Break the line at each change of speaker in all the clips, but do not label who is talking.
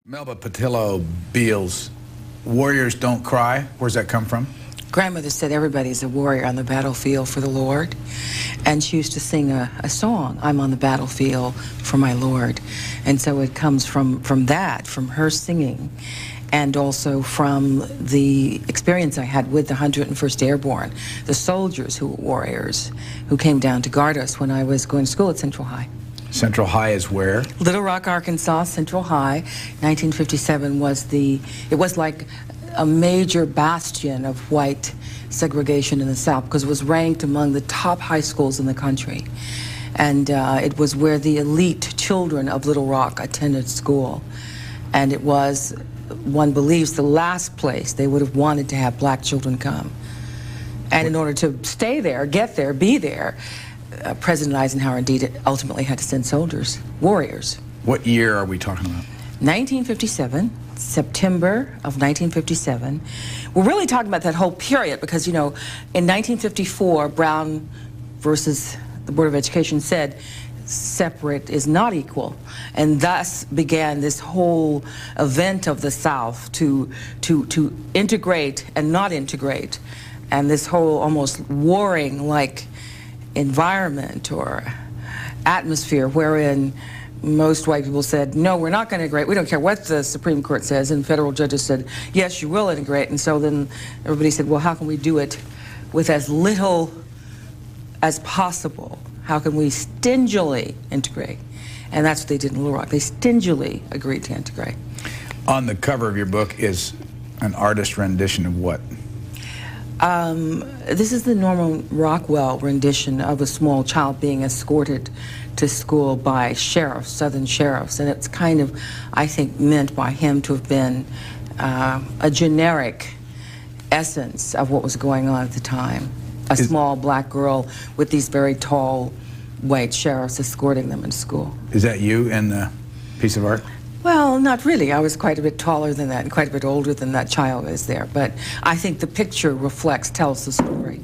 Melba Pattillo Beals, warriors don't cry. Where's that come from?
Grandmother said everybody's a warrior on the battlefield for the Lord. And she used to sing a song, I'm on the battlefield for my Lord. And so it comes from that, from her singing, and also from the experience I had with the 101st Airborne, the soldiers who were warriors, who came down to guard us when I was going to school at Central High.
Central High is where?
Little Rock, Arkansas, Central High. 1957 was it was like a major bastion of white segregation in the South, because it was ranked among the top high schools in the country. And it was where the elite children of Little Rock attended school. And it was, one believes, the last place they would have wanted to have black children come. And in order to stay there, get there, be there, President Eisenhower indeed ultimately had to send soldiers, warriors.
What year are we talking about?
1957, September of 1957. We're really talking about that whole period because, you know, in 1954, Brown versus the Board of Education said separate is not equal, and thus began this whole event of the South to integrate and not integrate, and this whole almost warring like environment or atmosphere wherein most white people said, no, we're not going to integrate. We don't care what the Supreme Court says. And federal judges said, yes, you will integrate. And so then everybody said, well, how can we do it with as little as possible? How can we stingily integrate? And that's what they did in Little Rock. They stingily agreed to integrate.
On the cover of your book is an artist rendition of what?
This is the Norman Rockwell rendition of a small child being escorted to school by sheriffs, Southern sheriffs, and it's kind of, I think, meant by him to have been a generic essence of what was going on at the time. A small black girl with these very tall white sheriffs escorting them in school.
Is that you in the piece of art?
Well, not really. I was quite a bit taller than that and quite a bit older than that child is there. But I think the picture tells the story.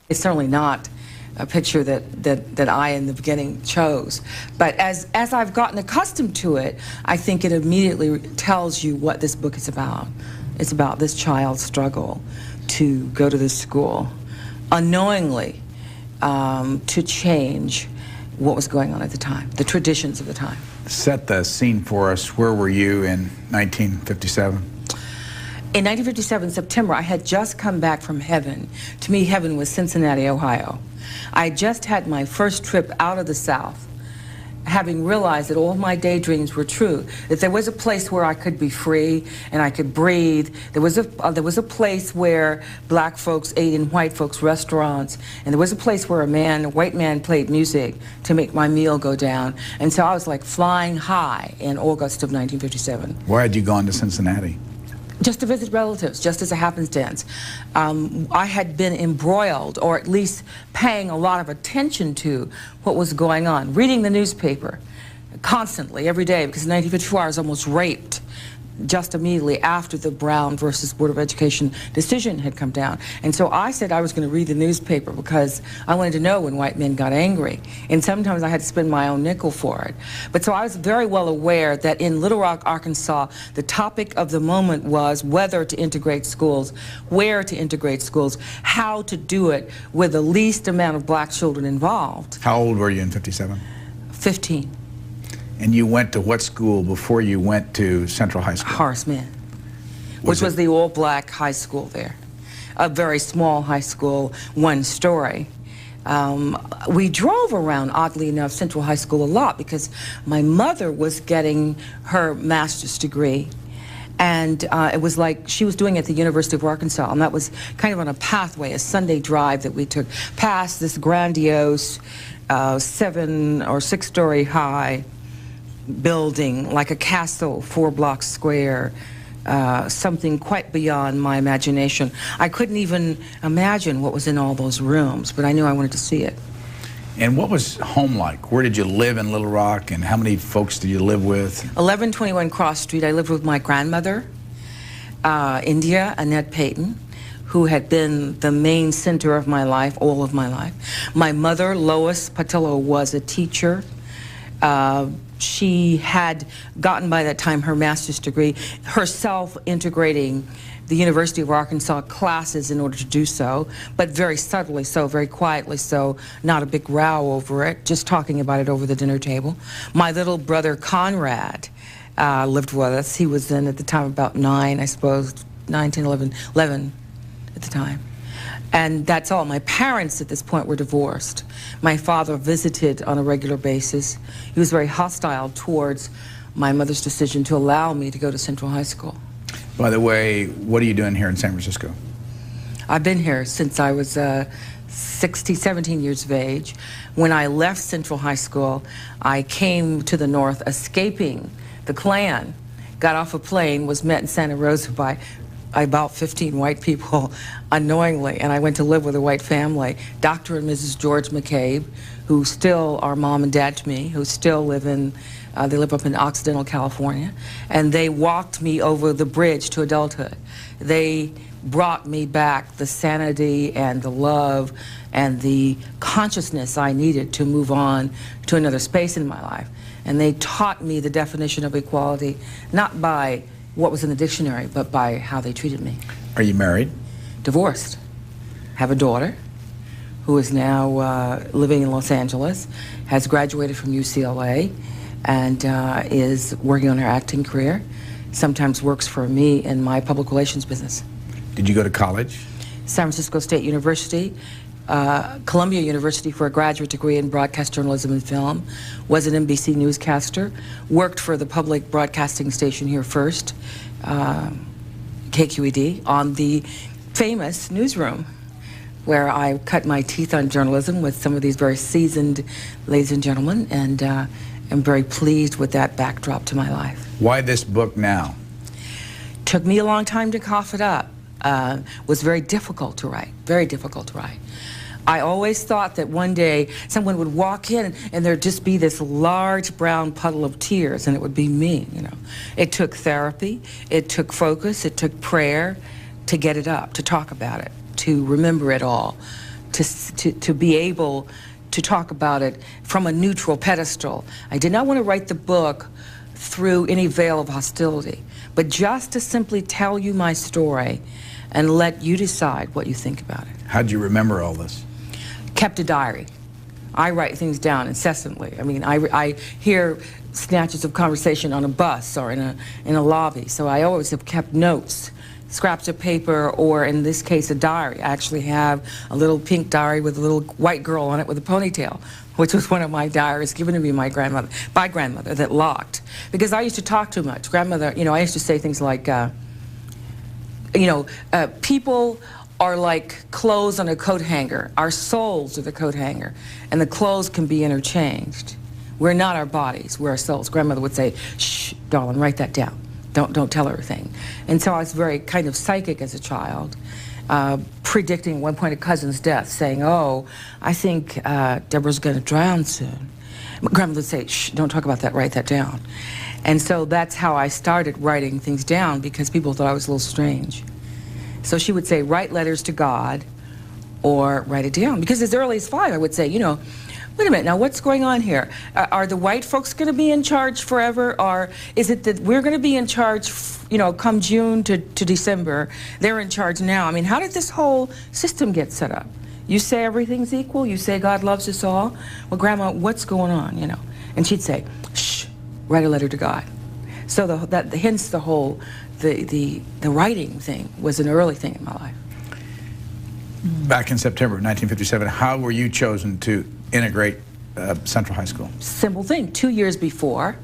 It's certainly not a picture that I, in the beginning, chose. But as I've gotten accustomed to it, I think it immediately tells you what this book is about. It's about this child's struggle to go to this school, unknowingly, to change what was going on at the time, the traditions of the time.
Set the scene for us. Where were you in 1957?
In 1957, September, I had just come back from heaven. To me, heaven was Cincinnati, Ohio. I just had my first trip out of the South, having realized that all of my daydreams were true, that there was a place where I could be free and I could breathe. There was a place where black folks ate in white folks' restaurants, and there was a place where a white man played music to make my meal go down. And so I was like flying high in August of 1957.
Why had you gone to Cincinnati?
Just to visit relatives, just as a happenstance. I had been embroiled, or at least paying a lot of attention to what was going on, reading the newspaper constantly, every day, because in 1954 I was almost raped just immediately after the Brown versus Board of Education decision had come down. And so I said I was going to read the newspaper because I wanted to know when white men got angry. And sometimes I had to spend my own nickel for it. But so I was very well aware that in Little Rock, Arkansas, the topic of the moment was whether to integrate schools, where to integrate schools, how to do it with the least amount of black children involved.
How old were you in 57?
15.
And you went to what school before you went to Central High School?
Horace Mann, which was the all-black high school there. A very small high school, one story. We drove around, oddly enough, Central High School a lot because my mother was getting her master's degree. And it was like she was doing it at the University of Arkansas, and that was kind of on a pathway, a Sunday drive that we took past this grandiose 7- or 6-story high building, like a castle, 4 blocks square, something quite beyond my imagination. I couldn't even imagine what was in all those rooms, but I knew I wanted to see it.
And what was home like? Where did you live in Little Rock, and how many folks did you live with? 1121
Cross Street. I lived with my grandmother, India Annette Payton, who had been the main center of my life, all of my life. My mother, Lois Pattillo, was a teacher. she had gotten by that time her master's degree, herself integrating the University of Arkansas classes in order to do so, but very subtly so, very quietly so, not a big row over it, just talking about it over the dinner table. My little brother Conrad lived with us. He was then at the time about 9, I suppose, 9, 10, 11 at the time. And that's all. My parents at this point were divorced. My father visited on a regular basis. He was very hostile towards my mother's decision to allow me to go to Central High School.
By the way, what are you doing here in San Francisco?
I've been here since I was 17 years of age. When I left Central High School, I came to the north escaping the Klan, got off a plane, was met in Santa Rosa by about 15 white people unknowingly, and I went to live with a white family, Dr. and Mrs. George McCabe, who still are mom and dad to me, who still live in, they live up in Occidental, California, and they walked me over the bridge to adulthood. They brought me back the sanity and the love and the consciousness I needed to move on to another space in my life. And they taught me the definition of equality, not by what was in the dictionary, but by how they treated me.
Are you married?
Divorced. Have a daughter who is now living in Los Angeles, has graduated from UCLA, and is working on her acting career. Sometimes works for me in my public relations business.
Did you go to college?
San Francisco State University, Columbia University for a graduate degree in broadcast journalism and film, was an NBC newscaster, worked for the public broadcasting station here first, KQED, on the famous newsroom, where I cut my teeth on journalism with some of these very seasoned ladies and gentlemen, and am very pleased with that backdrop to my life.
Why this book now?
Took me a long time to cough it up. Was very difficult to write, very difficult to write. I always thought that one day someone would walk in and there'd just be this large brown puddle of tears, and it would be me, you know. It took therapy, it took focus, it took prayer to get it up, to talk about it, to remember it all, to be able to talk about it from a neutral pedestal. I did not want to write the book through any veil of hostility, but just to simply tell you my story and let you decide what you think about it.
How'd you remember all this?
Kept a diary. I write things down incessantly. I mean, I hear snatches of conversation on a bus or in a lobby, so I always have kept notes, scraps of paper, or in this case, a diary. I actually have a little pink diary with a little white girl on it with a ponytail, which was one of my diaries given to me by grandmother that locked. Because I used to talk too much. Grandmother, you know, I used to say things like, people are like clothes on a coat hanger. Our souls are the coat hanger, and the clothes can be interchanged. We're not our bodies, we're our souls. Grandmother would say, shh, darling, write that down. Don't tell everything. And so I was very kind of psychic as a child, predicting at one point a cousin's death, saying, oh, I think Deborah's going to drown soon. Grandmother would say, shh, don't talk about that, write that down. And so that's how I started writing things down, because people thought I was a little strange. So she would say, write letters to God or write it down. Because as early as 5, I would say, you know, wait a minute, now what's going on here? Are the white folks going to be in charge forever? Or is it that we're going to be in charge, you know, come June to December? They're in charge now. I mean, how did this whole system get set up? You say everything's equal? You say God loves us all? Well, Grandma, what's going on, you know? And she'd say, shh, write a letter to God. So hence the whole, the writing thing was an early thing in my life.
Back in September of 1957, how were you chosen to integrate Central High School?
Simple thing. 2 years before,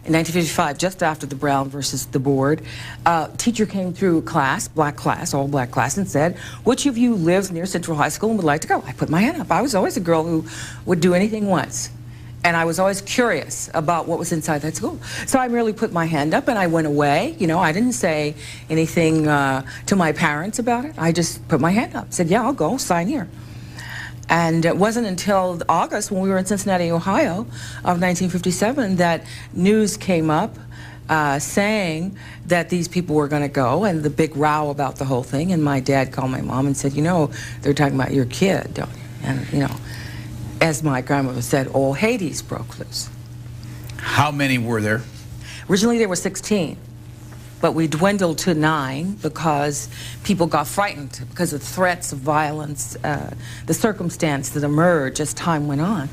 in 1955, just after the Brown versus the board, teacher came through class, black class, all black class, and said, which of you lives near Central High School and would like to go? I put my hand up. I was always a girl who would do anything once. And I was always curious about what was inside that school. So I merely put my hand up and I went away. You know, I didn't say anything to my parents about it. I just put my hand up, said, yeah, I'll go, sign here. And it wasn't until August, when we were in Cincinnati, Ohio, of 1957, that news came up saying that these people were going to go, and the big row about the whole thing. And my dad called my mom and said, you know, they're talking about your kid, don't you? And, you know, as my grandmother said, all Hades broke loose.
How many were there?
Originally there were 16, but we dwindled to 9 because people got frightened because of threats of violence, the circumstance that emerged as time went on.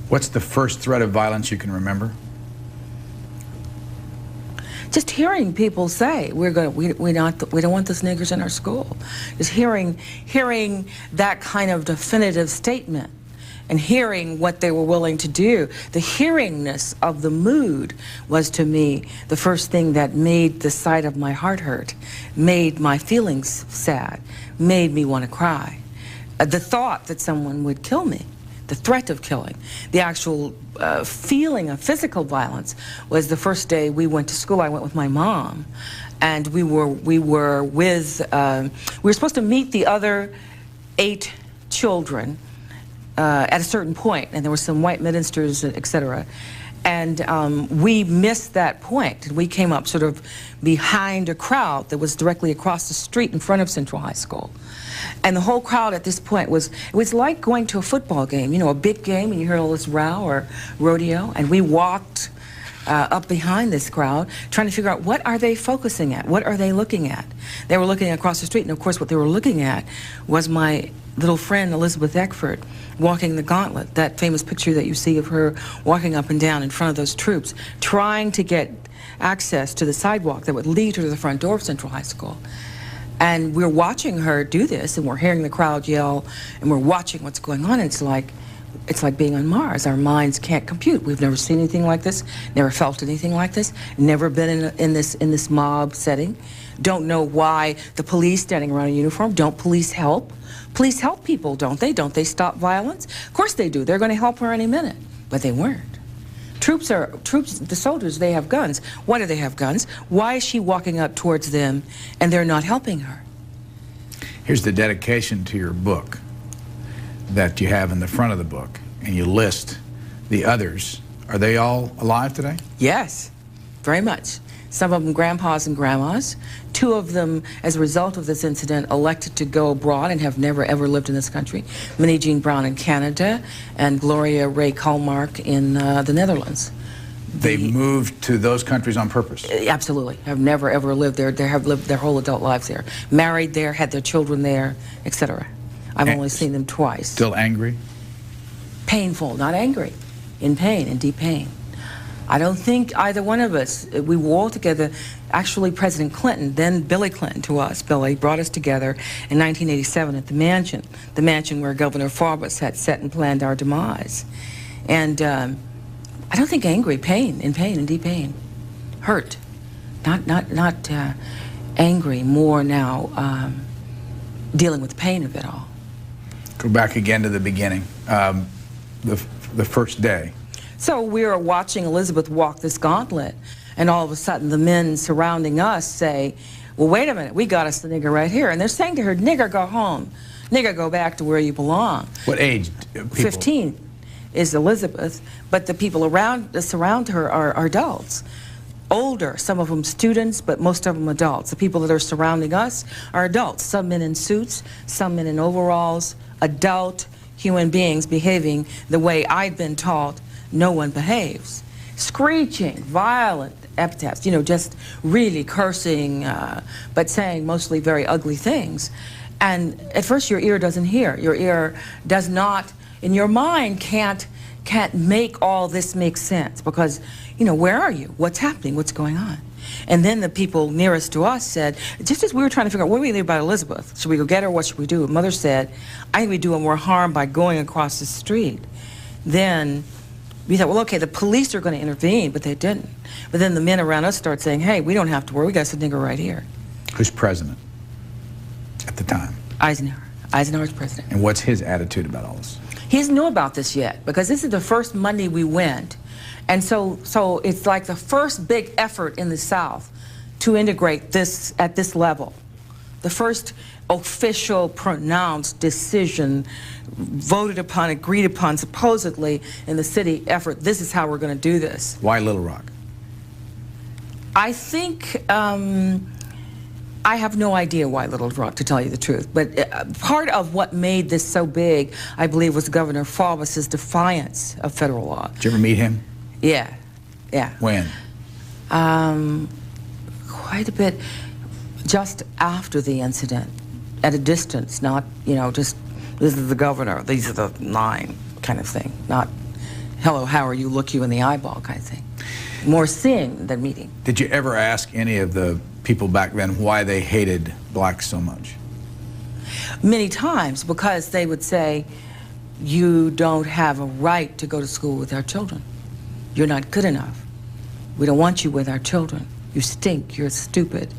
What's the first threat of violence you can remember?
Just hearing people say, we don't want those niggers in our school. Just hearing that kind of definitive statement and hearing what they were willing to do. The hearingness of the mood was, to me, the first thing that made the sight of my heart hurt, made my feelings sad, made me want to cry. The thought that someone would kill me, the threat of killing, the actual feeling of physical violence was the first day we went to school. I went with my mom, and we were supposed to meet the other 8 children at a certain point, and there were some white ministers, etc. And we missed that point. We came up sort of behind a crowd that was directly across the street in front of Central High School. And the whole crowd at this point it was like going to a football game, you know, a big game, and you hear all this row or rodeo. And we walked up behind this crowd, trying to figure out what are they focusing at? What are they looking at? They were looking across the street, and of course what they were looking at was my little friend Elizabeth Eckford walking the gauntlet, that famous picture that you see of her walking up and down in front of those troops, trying to get access to the sidewalk that would lead her to the front door of Central High School. And we're watching her do this, and we're hearing the crowd yell, and we're watching what's going on. It's like being on Mars. Our minds can't compute. We've never seen anything like this, never felt anything like this, never been in this mob setting. Don't know why the police standing around in uniform. Don't police help? Police help people, don't they? Don't they stop violence? Of course they do. They're going to help her any minute. But they weren't. Troops, the soldiers, they have guns. Why do they have guns? Why is she walking up towards them and they're not helping her?
Here's the dedication to your book that you have in the front of the book, and you list the others. Are they all alive today?
Yes, very much. Some of them grandpas and grandmas. 2 of them, as a result of this incident, elected to go abroad and have never ever lived in this country. Minnie Jean Brown in Canada and Gloria Ray Kalmark in the Netherlands.
They moved to those countries on purpose?
Absolutely. Have never ever lived there. They have lived their whole adult lives there. Married there, had their children there, etc. I've only seen them twice.
Still angry?
Painful, not angry. In pain, in deep pain. I don't think either one of us, we were all together. Actually, President Clinton, then Billy Clinton to us, Billy, brought us together in 1987 at the mansion where Governor Farbus had set and planned our demise. And I don't think angry, in pain, deep pain. Hurt. Not angry, more now dealing with the pain of it all.
Go back again to the beginning, the first day.
So we were watching Elizabeth walk this gauntlet, and all of a sudden the men surrounding us say, well, wait a minute, we got us the nigger right here. And they're saying to her, nigger, go home. Nigger, go back to where you belong.
What age people?
15 is Elizabeth, but the people that surround her are adults. Older, some of them students, but most of them adults. The people that are surrounding us are adults. Some men in suits, some men in overalls, adult human beings behaving the way I'd been taught no one behaves. Screeching, violent epithets, you know, just really cursing, but saying mostly very ugly things. And at first your ear doesn't hear. Your ear does not, in your mind, can't make all this make sense because, you know, where are you? What's happening? What's going on? And then the people nearest to us said, just as we were trying to figure out what do we do about Elizabeth? Should we go get her? What should we do? Mother said, I think we do her more harm by going across the street. Then we thought, well, okay, the police are going to intervene, but they didn't. But then the men around us start saying, hey, we don't have to worry. We got a nigger right here.
Who's president at the time?
Eisenhower. Eisenhower's president.
And what's his attitude about all this?
He doesn't know about this yet because this is the first Monday we went. And so it's like the first big effort in the South to integrate this at this level. The first official pronounced decision voted upon, agreed upon, supposedly in the city effort. This is how we're going to do this.
Why Little Rock?
I think I have no idea why Little Rock, to tell you the truth. But part of what made this so big, I believe, was Governor Farbus's defiance of federal law.
Did you ever meet him?
Yeah. Yeah.
When?
Quite a bit just after the incident, at a distance, not, you know, just, this is the governor, these are the 9 kind of thing, not, hello, how are you, look you in the eyeball kind of thing. More seeing than meeting.
Did you ever ask any of the people back then why they hated blacks so much?
Many times, because they would say, you don't have a right to go to school with our children. You're not good enough. We don't want you with our children. You stink, you're stupid.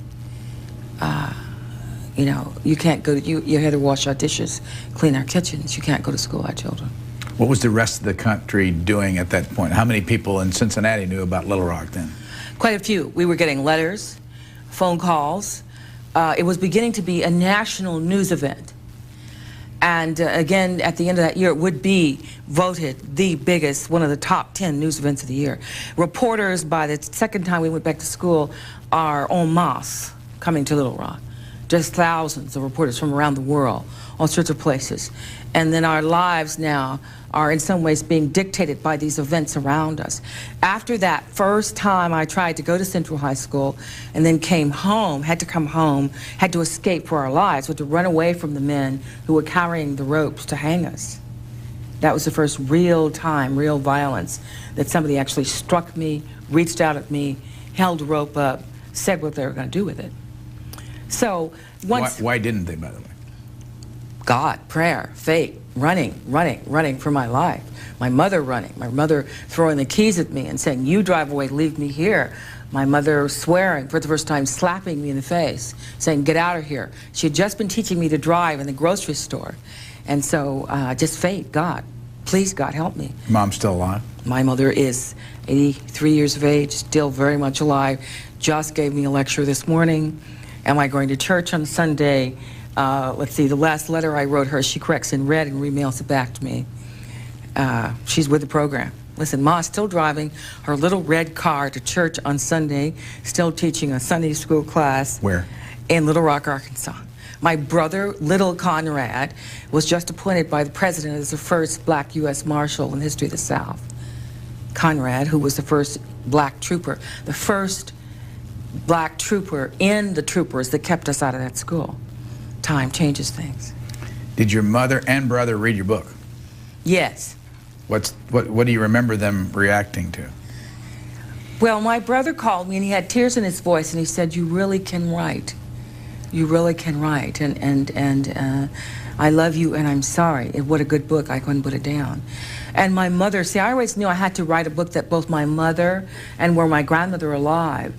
You know, you can't go to, you had to wash our dishes, clean our kitchens. You can't go to school with our children.
What was the rest of the country doing at that point? How many people in Cincinnati knew about Little Rock then?
Quite a few. We were getting letters, phone calls. It was beginning to be a national news event. And again, at the end of that year, it would be voted the biggest, one of the top 10 news events of the year. Reporters, by the second time we went back to school, are en masse coming to Little Rock. Just thousands of reporters from around the world, all sorts of places. And then our lives now are in some ways being dictated by these events around us. After that first time I tried to go to Central High School and then came home, had to come home, had to escape for our lives, had to run away from the men who were carrying the ropes to hang us. That was the first real time, real violence, that somebody actually struck me, reached out at me, held the rope up, said what they were going to do with it. So once...
Why didn't they, by the way?
God, prayer, faith, running for my life. My mother running, my mother throwing the keys at me and saying, you drive away, leave me here. My mother swearing for the first time, slapping me in the face, saying, get out of here. She had just been teaching me to drive in the grocery store. And so just faith, God, please God, help me.
Mom's still alive?
My mother is 83 years of age, still very much alive. Just gave me a lecture this morning. Am I going to church on Sunday? Let's see, the last letter I wrote her, she corrects in red and remails it back to me. She's with the program. Listen, Ma's still driving her little red car to church on Sunday, still teaching a Sunday school class.
Where?
In Little Rock, Arkansas. My brother, Little Conrad, was just appointed by the president as the first black U.S. Marshal in the history of the South. Conrad, who was the first black trooper, the first black trooper in the troopers that kept us out of that school. Time changes things.
Did your mother and brother read your book?
Yes.
What do you remember them reacting to?
Well, my brother called me and he had tears in his voice and he said, you really can write. You really can write. And I love you and I'm sorry. What a good book. I couldn't put it down. And my mother, see, I always knew I had to write a book that both my mother and were my grandmother alive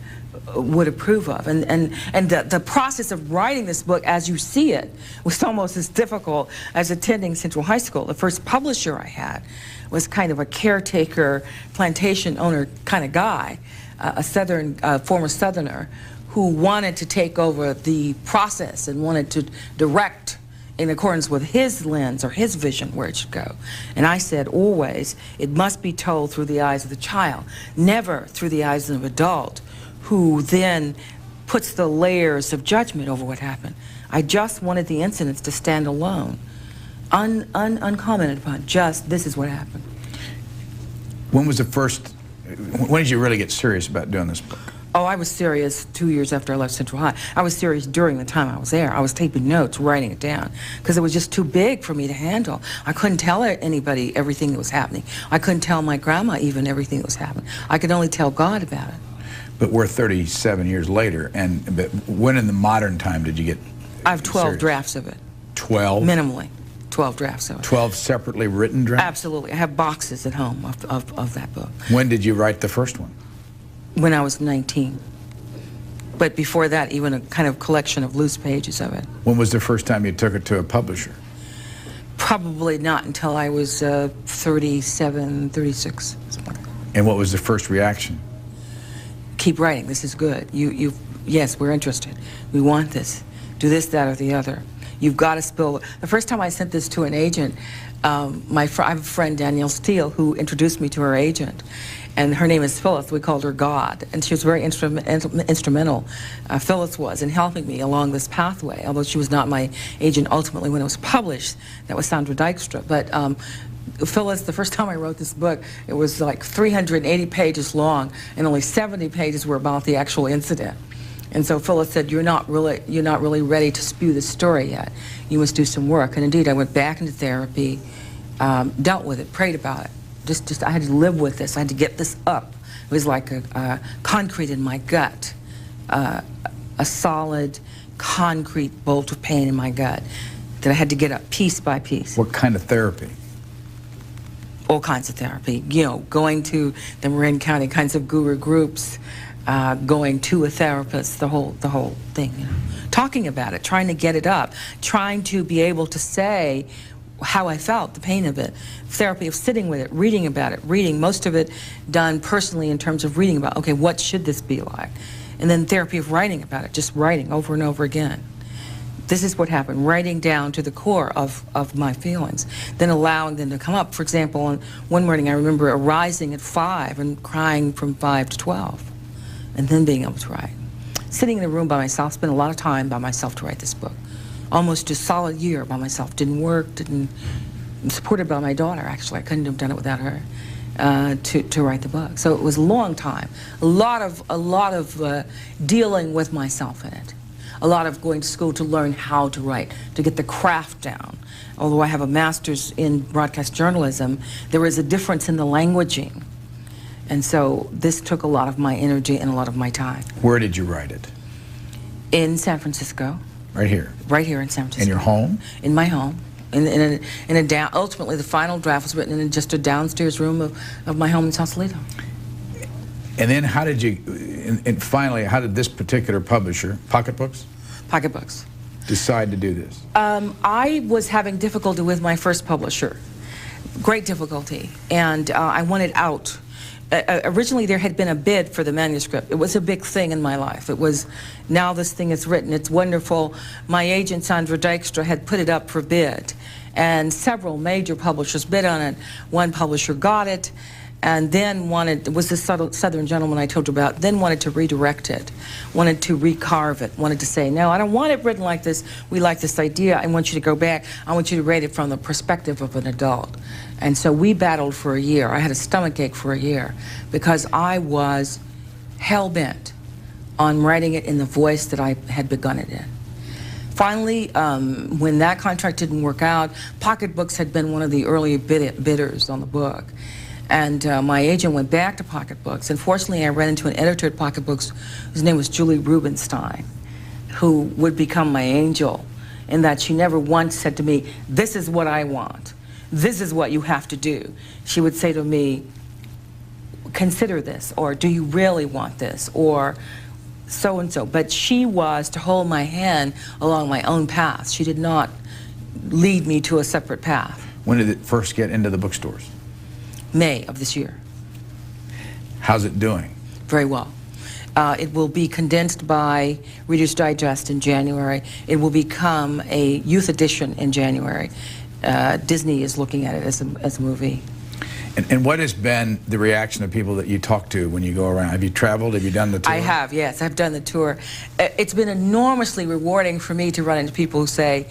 would approve of. And the process of writing this book as you see it was almost as difficult as attending Central High School. The first publisher I had was kind of a caretaker, plantation owner kind of guy, a former Southerner who wanted to take over the process and wanted to direct in accordance with his lens or his vision where it should go. And I said always, it must be told through the eyes of the child, never through the eyes of an adult who then puts the layers of judgment over what happened. I just wanted the incidents to stand alone, uncommented upon, just this is what happened.
When did you really get serious about doing this book?
Oh, I was serious 2 years after I left Central High. I was serious during the time I was there. I was taking notes, writing it down, because it was just too big for me to handle. I couldn't tell anybody everything that was happening. I couldn't tell my grandma even everything that was happening. I could only tell God about it.
But we're 37 years later, but when in the modern time did you get
I have 12
serious?
drafts of it.
12?
Minimally. 12 drafts of it.
12 separately written drafts?
Absolutely. I have boxes at home of that book.
When did you write the first one?
When I was 19. But before that, even a kind of collection of loose pages of it.
When was the first time you took it to a publisher?
Probably not until I was 37, 36.
And what was the first reaction?
Keep writing. This is good. Yes, we're interested. We want this. Do this, that, or the other. You've got to spill. The first time I sent this to an agent, I have a friend, Danielle Steele, who introduced me to her agent. And her name is Phyllis. We called her God. And she was very instrumental, Phyllis was, in helping me along this pathway, although she was not my agent ultimately when it was published. That was Sandra Dykstra. But Phyllis, the first time I wrote this book, it was like 380 pages long, and only 70 pages were about the actual incident. And so Phyllis said, you're not really ready to spew the story yet. You must do some work. And indeed, I went back into therapy, dealt with it, prayed about it. I had to live with this. I had to get this up. It was like a concrete in my gut, a solid, concrete bolt of pain in my gut that I had to get up piece by piece.
What kind of therapy?
All kinds of therapy. You know, going to the Marin County kinds of guru groups, going to a therapist, the whole thing. You know, talking about it, trying to get it up, trying to be able to say how I felt, the pain of it. Therapy of sitting with it, reading about it, reading, most of it done personally in terms of reading about, okay, what should this be like? And then therapy of writing about it, just writing over and over again. This is what happened, writing down to the core of my feelings, then allowing them to come up. For example, on one morning I remember arising at 5 and crying from 5 to 12, and then being able to write. Sitting in the room by myself, spent a lot of time by myself to write this book. Almost a solid year by myself. Didn't work, supported by my daughter, actually. I couldn't have done it without her, to write the book. So it was a long time. A lot of dealing with myself in it. A lot of going to school to learn how to write, to get the craft down. Although I have a master's in broadcast journalism, there is a difference in the languaging. And so this took a lot of my energy and a lot of my time.
Where did you write it?
In San Francisco.
Right here?
Right here in San Francisco.
In your home?
In my home. Ultimately, the final draft was written in just a downstairs room of my home in Sausalito.
And then how did you, and finally, how did this particular publisher, Pocketbooks?
Pocketbooks.
Decide to do this?
I was having difficulty with my first publisher. Great difficulty. And I wanted out. Originally, there had been a bid for the manuscript. It was a big thing in my life. It was, now this thing is written, it's wonderful. My agent, Sandra Dykstra, had put it up for bid, and several major publishers bid on it. One publisher got it, and then was the Southern gentleman I told you about, then wanted to redirect it, wanted to recarve it, wanted to say, no, I don't want it written like this. We like this idea. I want you to go back. I want you to read it from the perspective of an adult. And so we battled for a year. I had a stomachache for a year because I was hell-bent on writing it in the voice that I had begun it in. Finally, when that contract didn't work out, Pocketbooks had been one of the early bidders on the book. And my agent went back to Pocketbooks. And fortunately, I ran into an editor at Pocketbooks whose name was Julie Rubenstein, who would become my angel, in that she never once said to me, this is what I want. This is what you have to do. She would say to me, consider this, or do you really want this, or so-and-so. But she was to hold my hand along my own path. She did not lead me to a separate path.
When did it first get into the bookstores?
May of this year.
How's it doing?
Very well. It will be condensed by Reader's Digest in January. It will become a youth edition in January. Disney is looking at it as a movie.
And what has been the reaction of people that you talk to when you go around? Have you traveled? Have you done the tour?
I have, yes. I've done the tour. It's been enormously rewarding for me to run into people who say,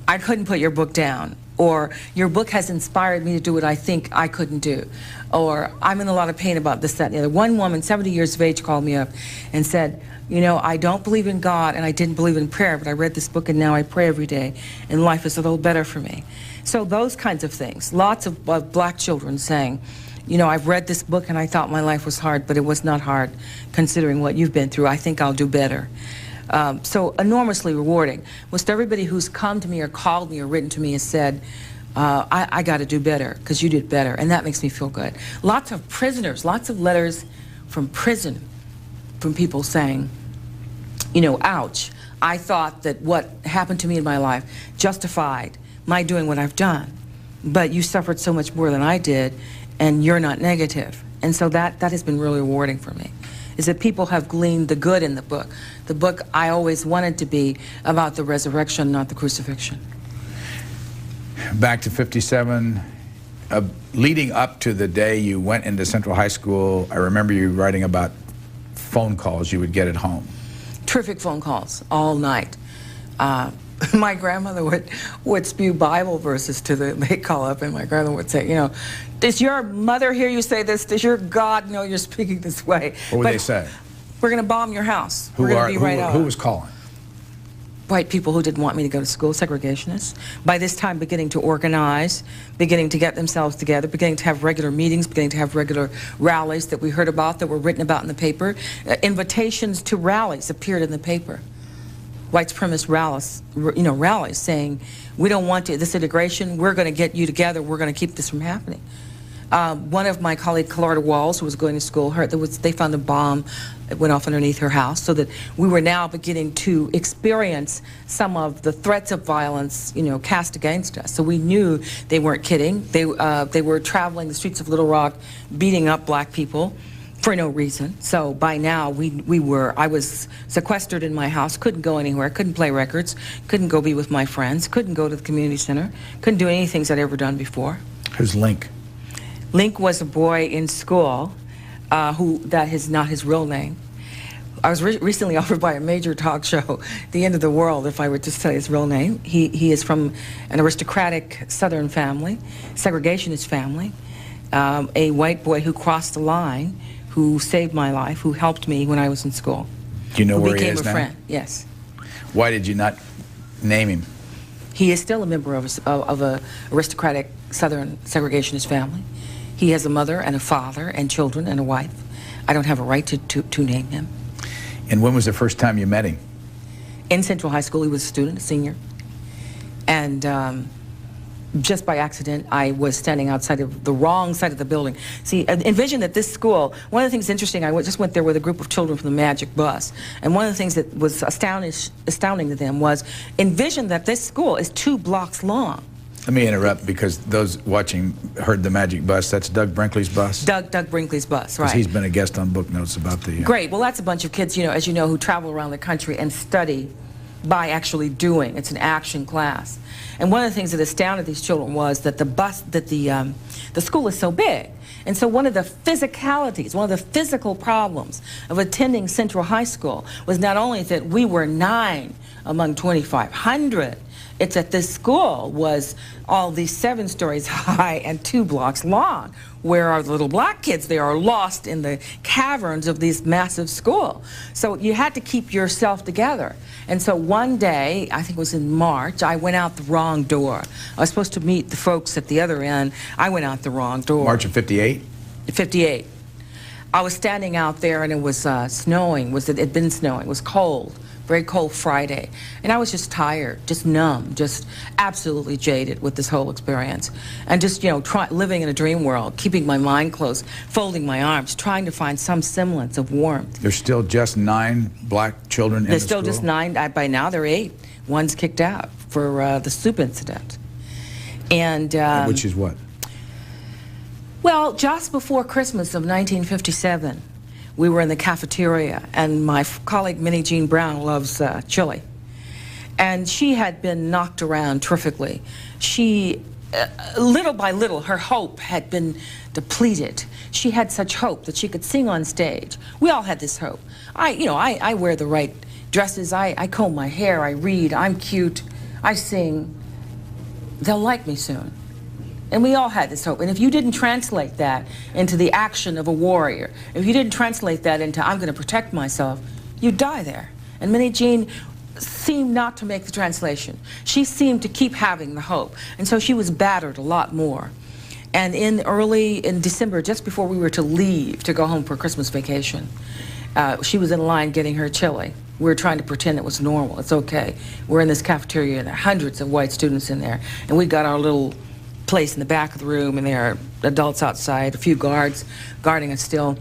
I couldn't put your book down, or your book has inspired me to do what I think I couldn't do, or I'm in a lot of pain about this, that, and the other. One woman, 70 years of age, called me up and said, you know, I don't believe in God and I didn't believe in prayer, but I read this book and now I pray every day and life is a little better for me. So those kinds of things. Lots of black children saying, you know, I've read this book and I thought my life was hard, but it was not hard considering what you've been through. I think I'll do better. So enormously rewarding. Most everybody who's come to me or called me or written to me has said, I got to do better because you did better, and that makes me feel good. Lots of prisoners, lots of letters from prison, from people saying, you know, ouch, I thought that what happened to me in my life justified my doing what I've done, but you suffered so much more than I did, and you're not negative. And so that has been really rewarding for me, is that people have gleaned the good in the book. The book I always wanted to be about the resurrection, not the crucifixion.
Back to 57, leading up to the day you went into Central High School, I remember you writing about phone calls you would get at home.
Terrific phone calls all night. My grandmother would spew Bible verses to they'd call up, and my grandmother would say, you know, does your mother hear you say this? Does your God know you're speaking this way?
What would they say?
We're going to bomb your house. We're going to be right out.
Who was calling?
White people who didn't want me to go to school, segregationists. By this time, beginning to organize, beginning to get themselves together, beginning to have regular meetings, beginning to have regular rallies that we heard about, that were written about in the paper. Invitations to rallies appeared in the paper. White supremacist rallies saying, we don't want this integration, we're going to get you together, we're going to keep this from happening. One of my colleagues, Clarda Walls, who was going to school, they found a bomb that went off underneath her house, so that we were now beginning to experience some of the threats of violence, you know, cast against us. So we knew they weren't kidding. They were traveling the streets of Little Rock, beating up black people for no reason. So by now, I was sequestered in my house, couldn't go anywhere, couldn't play records, couldn't go be with my friends, couldn't go to the community center, couldn't do any things I'd ever done before.
Who's Link?
Link was a boy in school that is not his real name. I was recently offered by a major talk show, The End of the World, if I were to say his real name. He is from an aristocratic Southern family, segregationist family, a white boy who crossed the line, who saved my life, who helped me when I was in school.
Do you know where he is now?
Became a friend, yes.
Why did you not name him?
He is still a member of a aristocratic Southern segregationist family. He has a mother and a father and children and a wife. I don't have a right to name him.
And when was the first time you met him?
In Central High School. He was a student, a senior. And just by accident, I was standing outside of the wrong side of the building. See, envision that this school, one of the things interesting, I just went there with a group of children from the Magic Bus, and one of the things that was astounding to them was, envision that this school is 2 blocks long.
Let me interrupt, because those watching heard the Magic Bus. That's Doug Brinkley's bus?
Doug Brinkley's bus, right.
He's been a guest on Book Notes about the...
Great. Well, that's a bunch of kids, you know, as you know, who travel around the country and study by actually doing. It's an action class. And one of the things that astounded these children was that the school is so big. And so one of the physicalities, one of the physical problems of attending Central High School was not only that we were 9 among 2,500, it's that this school was all these 7 stories high and 2 blocks long. Where are the little black kids? They are lost in the caverns of this massive school. So you had to keep yourself together. And so one day, I think it was in March, I went out the wrong door. I was supposed to meet the folks at the other end. I went out the wrong door.
March of 58?
58. I was standing out there, and it was snowing. It had been snowing. It was cold. Very cold Friday, and I was just tired, just numb, just absolutely jaded with this whole experience, and just, you know, living in a dream world, keeping my mind closed, folding my arms, trying to find some semblance of warmth.
There's still just 9 black children in the school?
There's still just 9. By now there are 8. One's kicked out for the soup incident. And
which is what?
Well, just before Christmas of 1957. We were in the cafeteria, and my colleague Minnie Jean Brown loves chili. And she had been knocked around terrifically. She, little by little, her hope had been depleted. She had such hope that she could sing on stage. We all had this hope. I wear the right dresses, I comb my hair, I read, I'm cute, I sing. They'll like me soon. And we all had this hope. And if you didn't translate that into the action of a warrior, if you didn't translate that into I'm going to protect myself, you'd die there. And Minnie Jean seemed not to make the translation. She seemed to keep having the hope. And so she was battered a lot more. And in December, just before we were to leave to go home for Christmas vacation, she was in line getting her chili. We were trying to pretend it was normal. It's okay. We're in this cafeteria, and there are hundreds of white students in there. And we got our little place in the back of the room, and there are adults outside, a few guards guarding us still.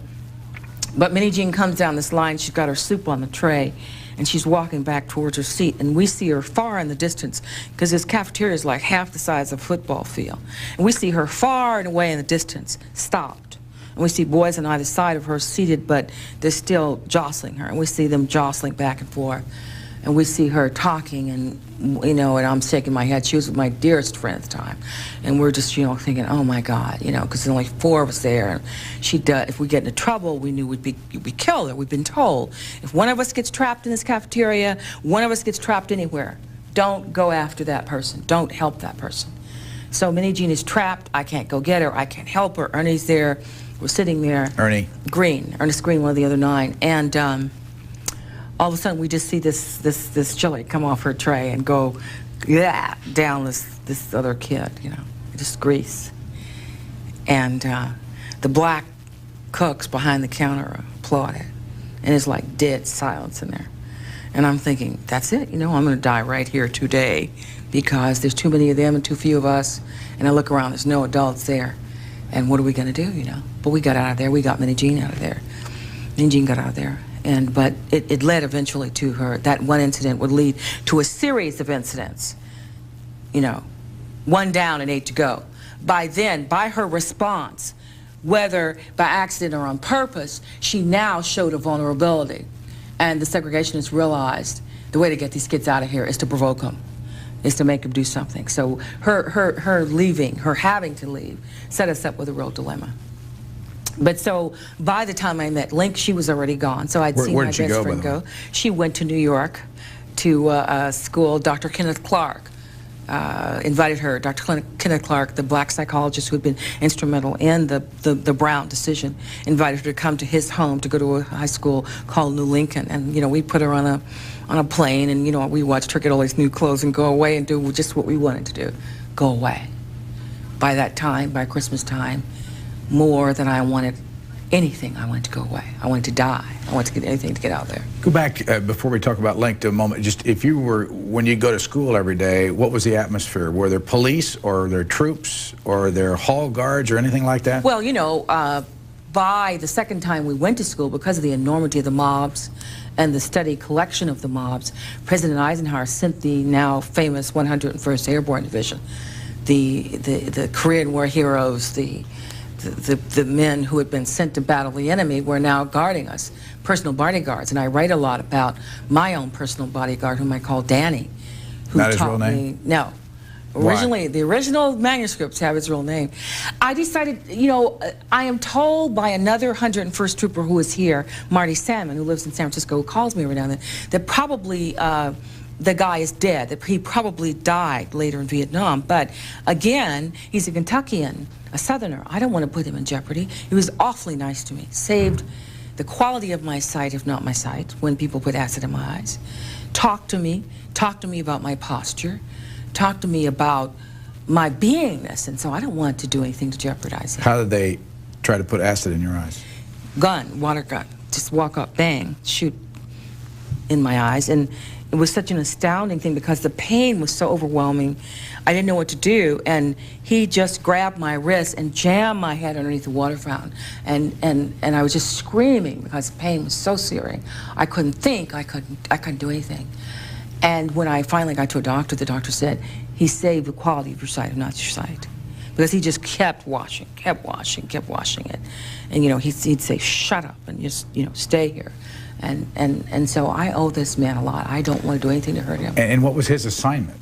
But Minnie Jean comes down this line. She's got her soup on the tray, and she's walking back towards her seat, and we see her far in the distance, because this cafeteria is like half the size of a football field. And we see her far and away in the distance, stopped. And we see boys on either side of her seated, but they're still jostling her, and we see them jostling back and forth. and we see her talking, and and I'm shaking my head. She was my dearest friend at the time, and we're just thinking, oh my God, because there's only 4 of us there, and if we get into trouble, we knew we'd be killed. Or we've been told if one of us gets trapped in this cafeteria, one of us gets trapped anywhere, don't go after that person. Don't help that person. So Minnie Jean is trapped. I can't go get her. I can't help her. Ernie's there. We're sitting there.
Ernest
Green, one of the other 9, and all of a sudden we just see this chili come off her tray and go down this other kid, just grease. And the black cooks behind the counter applauded, and it's like dead silence in there. And I'm thinking, that's it, I'm going to die right here today because there's too many of them and too few of us. And I look around, there's no adults there. And what are we going to do, But we got out of there. We got Minnie Jean out of there. Minnie Jean got out of there. But it led eventually to her. That one incident would lead to a series of incidents. 1 down and 8 to go. By then, by her response, whether by accident or on purpose, she now showed a vulnerability. And the segregationists realized the way to get these kids out of here is to provoke them, is to make them do something. So her leaving, her having to leave, set us up with a real dilemma. But so by the time I met Link, she was already gone. So I'd seen my best friend go. She went to New York to school. Dr. Kenneth Clark invited her. Dr. Kenneth Clark, the black psychologist who had been instrumental in the Brown decision, invited her to come to his home to go to a high school called New Lincoln. And we put her on a plane, and we watched her get all these new clothes and go away and do just what we wanted to do, go away. By that time, by Christmas time, more than I wanted anything, I wanted to go away. I wanted to die. I wanted to get anything to get out there.
Go back, before we talk about Link, to a moment. Just when you go to school every day, what was the atmosphere? Were there police, or there troops, or there hall guards, or anything like that?
Well, by the second time we went to school, because of the enormity of the mobs and the steady collection of the mobs, President Eisenhower sent the now famous 101st Airborne Division, the Korean War heroes, the men who had been sent to battle the enemy were now guarding us, personal bodyguards. And I write a lot about my own personal bodyguard, whom I call Danny, who
Not his
taught
real name?
me. No.
Why?
The original manuscripts have his real name. I decided, I am told by another 101st Trooper who is here, Marty Salmon, who lives in San Francisco, who calls me every now and then, that probably the guy is dead, that he probably died later in Vietnam. But again, he's a Kentuckian, a Southerner. I don't want to put him in jeopardy. He was awfully nice to me, saved the quality of my sight, if not my sight, when people put acid in my eyes. Talked to me about my posture, talked to me about my beingness, and so I don't want to do anything to jeopardize it.
How did they try to put acid in your eyes?
Gun, water gun, just walk up, bang, shoot in my eyes. And it was such an astounding thing because the pain was so overwhelming. I didn't know what to do, and he just grabbed my wrist and jammed my head underneath the water fountain. And I was just screaming because the pain was so searing. I couldn't think, I couldn't do anything. And when I finally got to a doctor, the doctor said, he saved the quality of your sight, not your sight. Because he just kept washing it. And he'd say, shut up and just, stay here. And so I owe this man a lot. I don't want to do anything to hurt him.
And what was his assignment?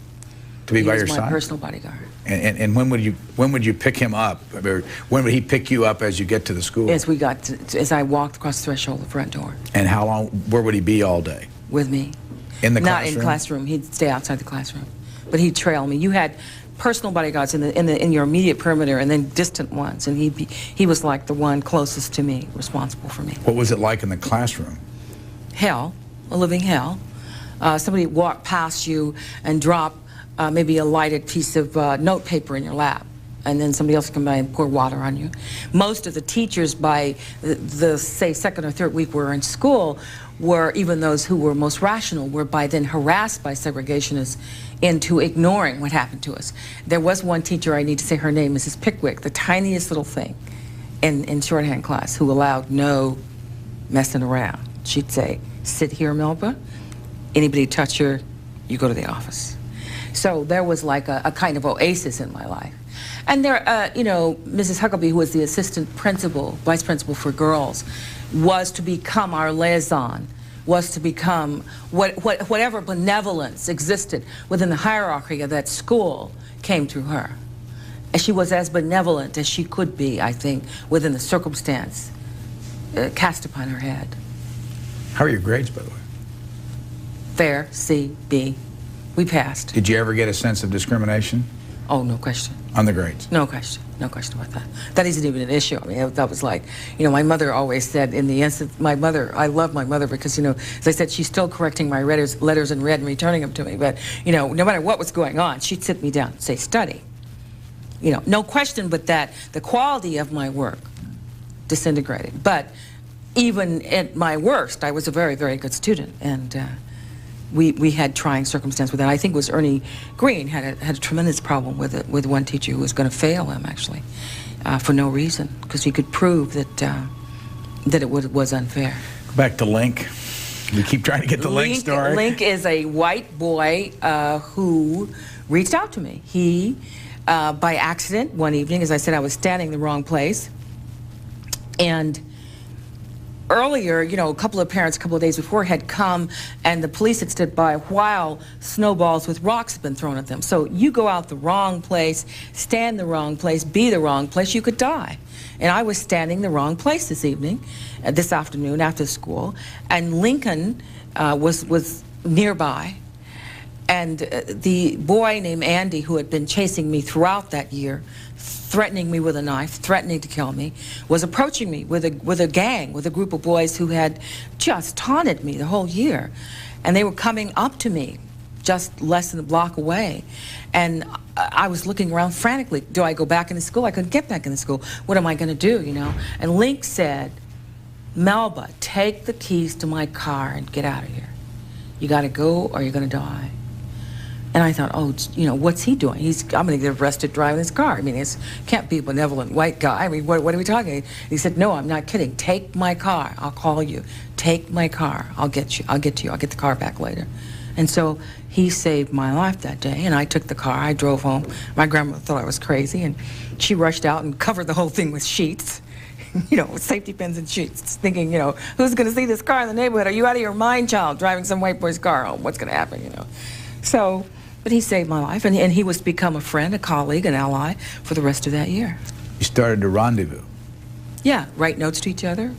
To be by your side?
He was my personal bodyguard.
And when would you pick him up? Or when would he pick you up as you get to the school?
As I walked across the threshold of the front door.
And how long? Where would he be all day?
With me.
In the classroom?
Not in the classroom. He'd stay outside the classroom, but he'd trail me. You had personal bodyguards in your immediate perimeter, and then distant ones, and he was like the one closest to me, responsible for me.
What was it like in the classroom?
Hell, a living hell. Somebody walked past you and drop maybe a lighted piece of note paper in your lap, and then somebody else would come by and pour water on you. Most of the teachers by the say second or third week we were in school were, even those who were most rational, were by then harassed by segregationists into ignoring what happened to us. There was one teacher, I need to say her name, Mrs. Pickwick, the tiniest little thing in shorthand class, who allowed no messing around. She'd say, sit here, Melba. Anybody touch her, you go to the office. So there was like a kind of oasis in my life. And there, Mrs. Huckabee, who was the assistant principal, vice principal for girls, was to become our liaison was to become whatever benevolence existed within the hierarchy of that school came through her. And she was as benevolent as she could be, I think, within the circumstance cast upon her head.
How are your grades, by the way?
Fair, C, B. We passed.
Did you ever get a sense of discrimination?
Oh, no question.
On the grades?
No question. No question about that. That isn't even an issue. I mean, that was like, you know, my mother always said in the instant, I love my mother because, you know, as I said, she's still correcting my letters in red and returning them to me. But, you know, no matter what was going on, she'd sit me down and say, study. You know, no question but that the quality of my work disintegrated. But even at my worst, I was a very, very good student. And we had trying circumstance with that. I think it was Ernie Green had a tremendous problem with it, with one teacher who was going to fail him, actually, for no reason, because he could prove that it was unfair.
Go back to Link. We keep trying to get the Link story.
Link is a white boy who reached out to me. He, by accident, one evening, as I said, I was standing in the wrong place, and earlier, you know, a couple of parents, a couple of days before, had come and the police had stood by while snowballs with rocks had been thrown at them. So you go out the wrong place, stand the wrong place, be the wrong place, you could die. And I was standing the wrong place this evening, this afternoon after school, and Lincoln was nearby. And the boy named Andy, who had been chasing me throughout that year, threatening me with a knife, threatening to kill me, was approaching me with a gang, with a group of boys who had just taunted me the whole year. And they were coming up to me just less than a block away. And I was looking around frantically. Do I go back into school? I couldn't get back into school. What am I going to do, you know? And Link said, Melba, take the keys to my car and get out of here. You got to go or you're going to die. And I thought, oh, you know, what's he doing? I'm going to get arrested driving his car. I mean, it can't be a benevolent white guy. I mean, what are we talking? And he said, no, I'm not kidding. Take my car. I'll call you. Take my car. I'll get you. I'll get to you. I'll get the car back later. And so he saved my life that day, and I took the car. I drove home. My grandmother thought I was crazy, and she rushed out and covered the whole thing with sheets, you know, with safety pins and sheets, thinking, you know, who's going to see this car in the neighborhood? Are you out of your mind, child, driving some white boy's car home? What's going to happen, you know? So... but he saved my life, and he was to become a friend, a colleague, an ally for the rest of that year.
You started to rendezvous.
Yeah, write notes to each other,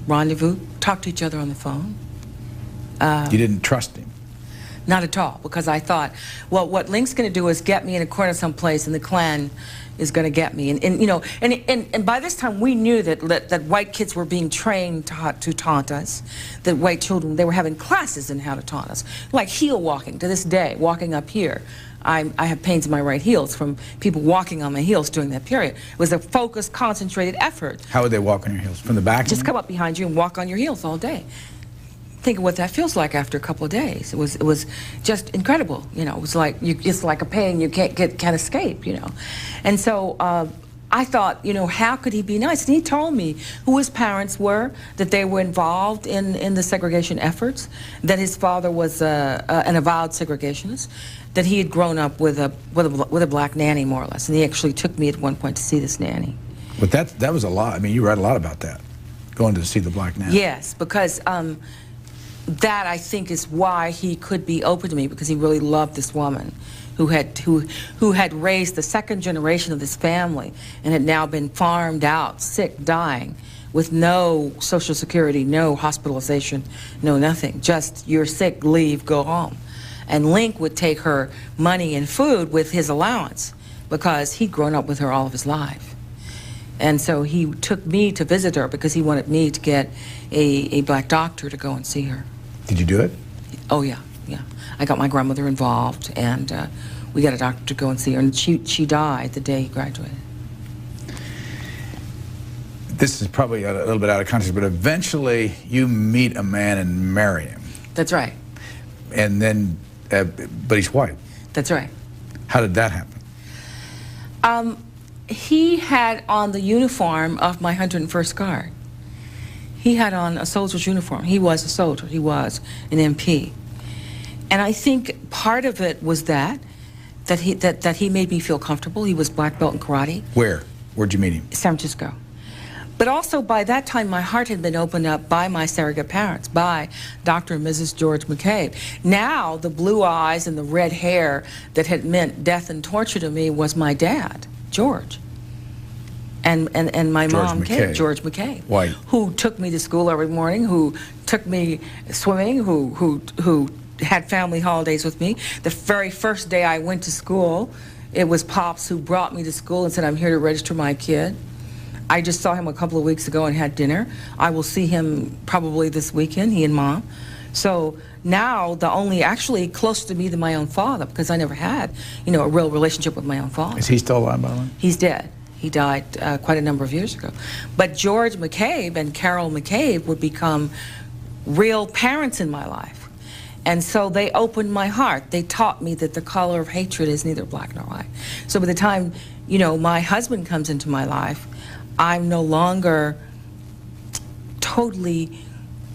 rendezvous, talk to each other on the phone.
You didn't trust him?
Not at all, because I thought, well, what Link's going to do is get me in a corner someplace, and the Klan is going to get me. And you know, and by this time we knew that white kids were being trained to taunt us, that white children, they were having classes in how to taunt us, like heel walking to this day, walking up here. I have pains in my right heels from people walking on my heels during that period. It was a focused, concentrated effort.
How would they walk on your heels? From the back?
Just come up behind you and walk on your heels all day. Think of what that feels like after a couple of days. It was just incredible, you know. It was like it's like a pain you can't escape, you know. And so I thought, you know, how could he be nice? And he told me who his parents were, that they were involved in the segregation efforts, that his father was an avowed segregationist, that he had grown up with a black nanny, more or less. And he actually took me at one point to see this nanny.
But that was a lot. I mean, you read a lot about that, going to see the black nanny.
Yes, because that, I think, is why he could be open to me, because he really loved this woman who had raised the second generation of this family and had now been farmed out, sick, dying, with no Social Security, no hospitalization, no nothing. Just, you're sick, leave, go home. And Link would take her money and food with his allowance because he'd grown up with her all of his life. And so he took me to visit her because he wanted me to get a black doctor to go and see her.
Did you do it?
Oh, yeah, yeah. I got my grandmother involved, and we got a doctor to go and see her, and she died the day he graduated.
This is probably a little bit out of context, but eventually you meet a man and marry him.
That's right.
And then, but he's white.
That's right.
How did that happen?
He had on the uniform of my 101st Guard. He had on a soldier's uniform. He was a soldier. He was an MP. And I think part of it was that he made me feel comfortable. He was black belt in karate.
Where? Where'd you meet him?
San Francisco. But also by that time, my heart had been opened up by my surrogate parents, by Dr. and Mrs. George McCabe. Now, the blue eyes and the red hair that had meant death and torture to me was my dad, George. And my mom, Kate, George McCabe,
White,
who took me to school every morning, who took me swimming, who had family holidays with me. The very first day I went to school, it was Pops who brought me to school and said, "I'm here to register my kid." I just saw him a couple of weeks ago and had dinner. I will see him probably this weekend, he and Mom. So now the only actually closer to me than my own father, because I never had, you know, a real relationship with my own father.
Is he still alive, by the way?
He's dead. He died quite a number of years ago. But George McCabe and Carol McCabe would become real parents in my life. And so they opened my heart. They taught me that the color of hatred is neither black nor white. So by the time, you know, my husband comes into my life, I'm no longer totally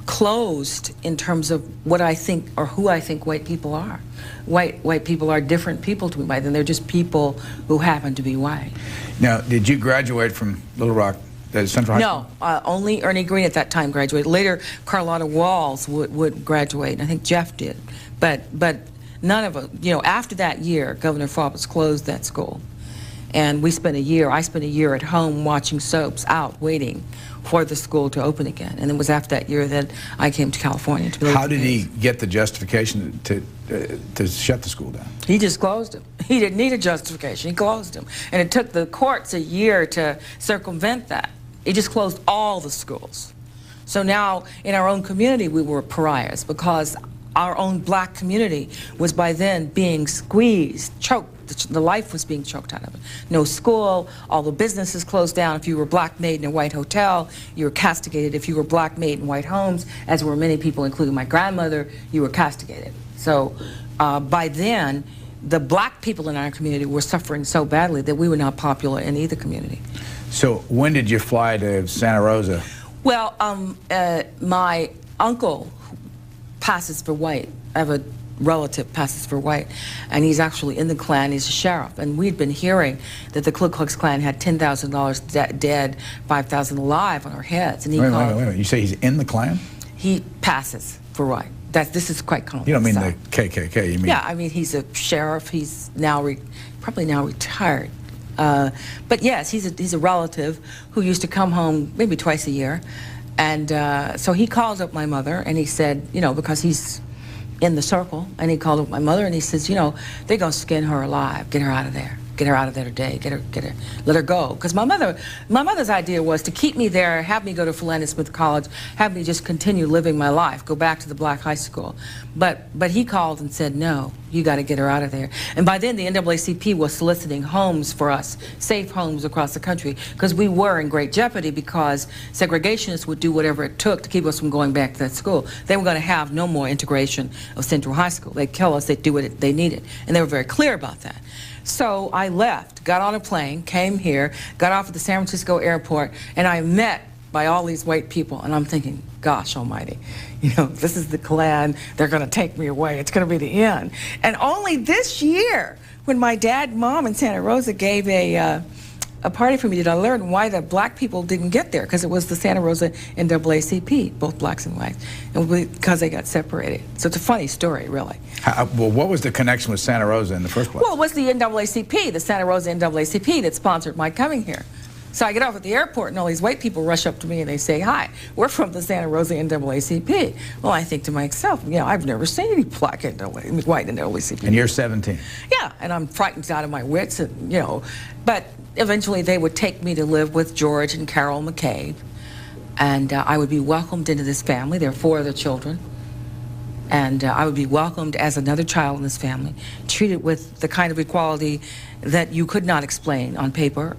closed in terms of what I think or who I think white people are. White people are different people to me by then. They're just people who happen to be white.
Now, did you graduate from Little Rock Central High School?
No, only Ernie Green at that time graduated. Later, Carlotta Walls would graduate, and I think Jeff did. But none of us, you know, after that year, Governor Faubus closed that school. And I spent a year at home watching soaps out, waiting for the school to open again. And it was after that year that I came to California to be.
How did he get the justification to shut the school down?
He just closed him. He didn't need a justification. He closed him. And it took the courts a year to circumvent that. He just closed all the schools. So now, in our own community, we were pariahs because our own black community was by then being squeezed, choked. The life was being choked out of it. No school, all the businesses closed down. If you were black maid in a white hotel, you were castigated. If you were black maid in white homes, as were many people, including my grandmother, you were castigated. So by then, the black people in our community were suffering so badly that we were not popular in either community.
So when did you fly to Santa Rosa?
Well, my uncle passes for white. I have a relative passes for white, and he's actually in the Klan. He's a sheriff, and we'd been hearing that the Ku Klux Klan had $10,000 dead, 5,000 alive on our heads. And he
wait a minute. You say he's in the Klan?
He passes for white. This is quite common.
You don't mean the KKK? You mean?
Yeah, I mean he's a sheriff. He's now probably now retired. But yes, he's a relative who used to come home maybe twice a year, and so he called up my mother and he said, you know, because he's in the circle, and he called up my mother and he says, you know, they're gonna skin her alive, get her out of there. Get her out of there today, let her go. Because my mother's idea was to keep me there, have me go to Philander Smith College, have me just continue living my life, go back to the black high school. But he called and said, no, you got to get her out of there. And by then the NAACP was soliciting homes for us, safe homes across the country, because we were in great jeopardy because segregationists would do whatever it took to keep us from going back to that school. They were going to have no more integration of Central High School. They'd kill us, they'd do what they needed. And they were very clear about that. So I left, got on a plane, came here, got off at the San Francisco airport, and I met by all these white people, and I'm thinking, gosh almighty, you know, this is the Klan, they're going to take me away, it's going to be the end. And only this year, when my dad and mom in Santa Rosa gave a party for me, did I learn why the black people didn't get there, because it was the Santa Rosa NAACP, both blacks and whites, and because they got separated. So it's a funny story, really.
Well, what was the connection with Santa Rosa in the first place?
Well, it was the NAACP, the Santa Rosa NAACP, that sponsored my coming here. So I get off at the airport and all these white people rush up to me and they say, hi, we're from the Santa Rosa NAACP. Well, I think to myself, you know, I've never seen any white NAACP.
And you're 17.
Yeah, and I'm frightened out of my wits, and you know, but eventually they would take me to live with George and Carol McCabe, and I would be welcomed into this family. There are 4 other children. And I would be welcomed as another child in this family, treated with the kind of equality that you could not explain on paper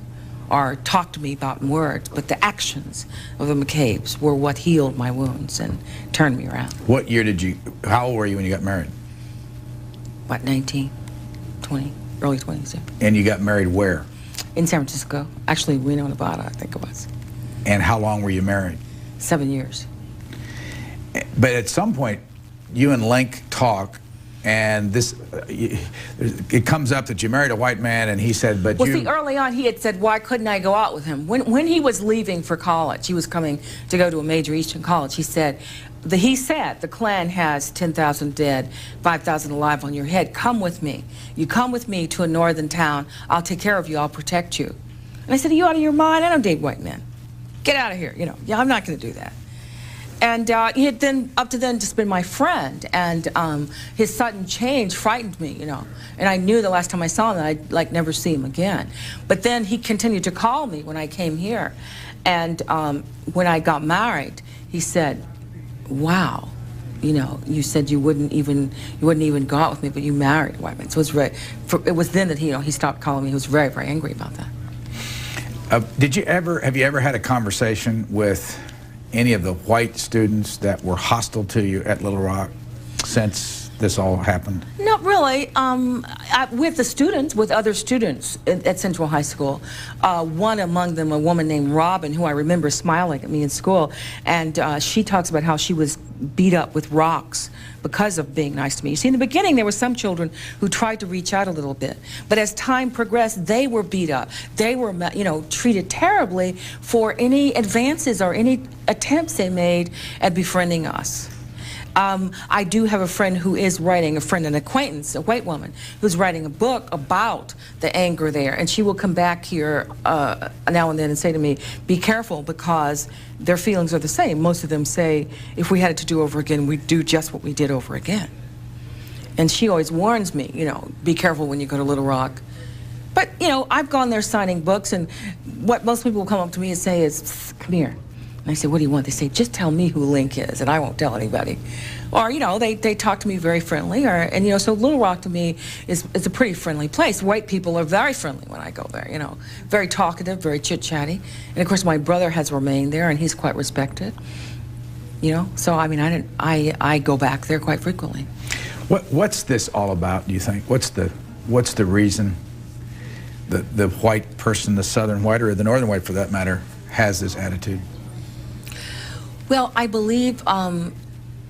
or talk to me about in words, but the actions of the McCabes were what healed my wounds and turned me around.
What year how old were you when you got married?
What, 19, 20, early 20s, yeah.
And you got married where?
In San Francisco, actually Reno, Nevada, I think it was.
And how long were you married?
7 years.
But at some point, you and Link talk, and this, it comes up that you married a white man, and he said, but
well,
you...
see, early on he had said, why couldn't I go out with him? When he was leaving for college, he was coming to go to a major Eastern college, he said, the Klan has 10,000 dead, 5,000 alive on your head. Come with me. You come with me to a northern town. I'll take care of you. I'll protect you. And I said, are you out of your mind? I don't date white men. Get out of here. You know, yeah, I'm not going to do that. And he had then, up to then, just been my friend. And his sudden change frightened me, you know. And I knew the last time I saw him that I'd, like, never see him again. But then he continued to call me when I came here. And when I got married, he said, wow, you know, you said you wouldn't even go out with me, but you married a white man. So it was then that he stopped calling me. He was very, very angry about that.
Have you ever had a conversation with any of the white students that were hostile to you at Little Rock since this all happened?
Not really. With the students, with other students at Central High School, one among them, a woman named Robin, who I remember smiling at me in school, and she talks about how she was beat up with rocks because of being nice to me. You see, in the beginning, there were some children who tried to reach out a little bit, but as time progressed, they were beat up. They were, you know, treated terribly for any advances or any attempts they made at befriending us. I do have a friend who is writing, an acquaintance, a white woman, who's writing a book about the anger there. And she will come back here now and then and say to me, be careful, because their feelings are the same. Most of them say, if we had it to do over again, we'd do just what we did over again. And she always warns me, you know, be careful when you go to Little Rock. But, you know, I've gone there signing books, and what most people will come up to me and say is, come here. And I say, what do you want? They say, just tell me who Link is, and I won't tell anybody. Or, you know, they talk to me very friendly. And, you know, so Little Rock to me is a pretty friendly place. White people are very friendly when I go there, you know. Very talkative, very chit-chatty. And, of course, my brother has remained there, and he's quite respected. You know, so, I mean, I go back there quite frequently.
What's this all about, do you think? What's the reason the white person, the southern white, or the northern white for that matter, has this attitude?
Well, I believe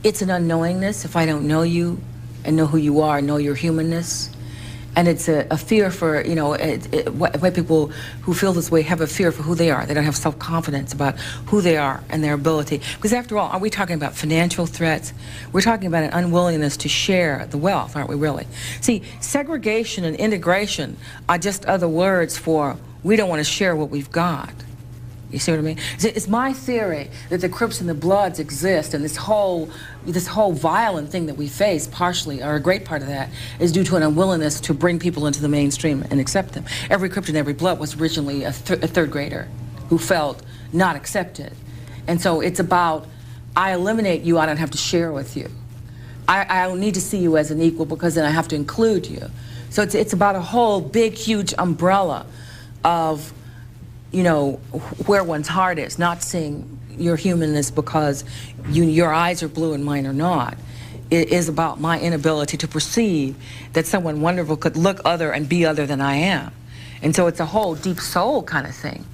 it's an unknowingness. If I don't know you and know who you are, know your humanness, and it's a fear for, you know, white people who feel this way have a fear for who they are. They don't have self-confidence about who they are and their ability. Because after all, are we talking about financial threats? We're talking about an unwillingness to share the wealth, aren't we really? See, segregation and integration are just other words for we don't want to share what we've got. You see what I mean? It's my theory that the Crips and the Bloods exist, and this whole violent thing that we face, partially, or a great part of that, is due to an unwillingness to bring people into the mainstream and accept them. Every Crip and every Blood was originally a third grader who felt not accepted. And so it's about, I eliminate you, I don't have to share with you. I don't need to see you as an equal, because then I have to include you. So it's about a whole big, huge umbrella of, you know, where one's heart is, not seeing your humanness because your eyes are blue and mine are not. It is about my inability to perceive that someone wonderful could look other and be other than I am. And so it's a whole deep soul kind of thing.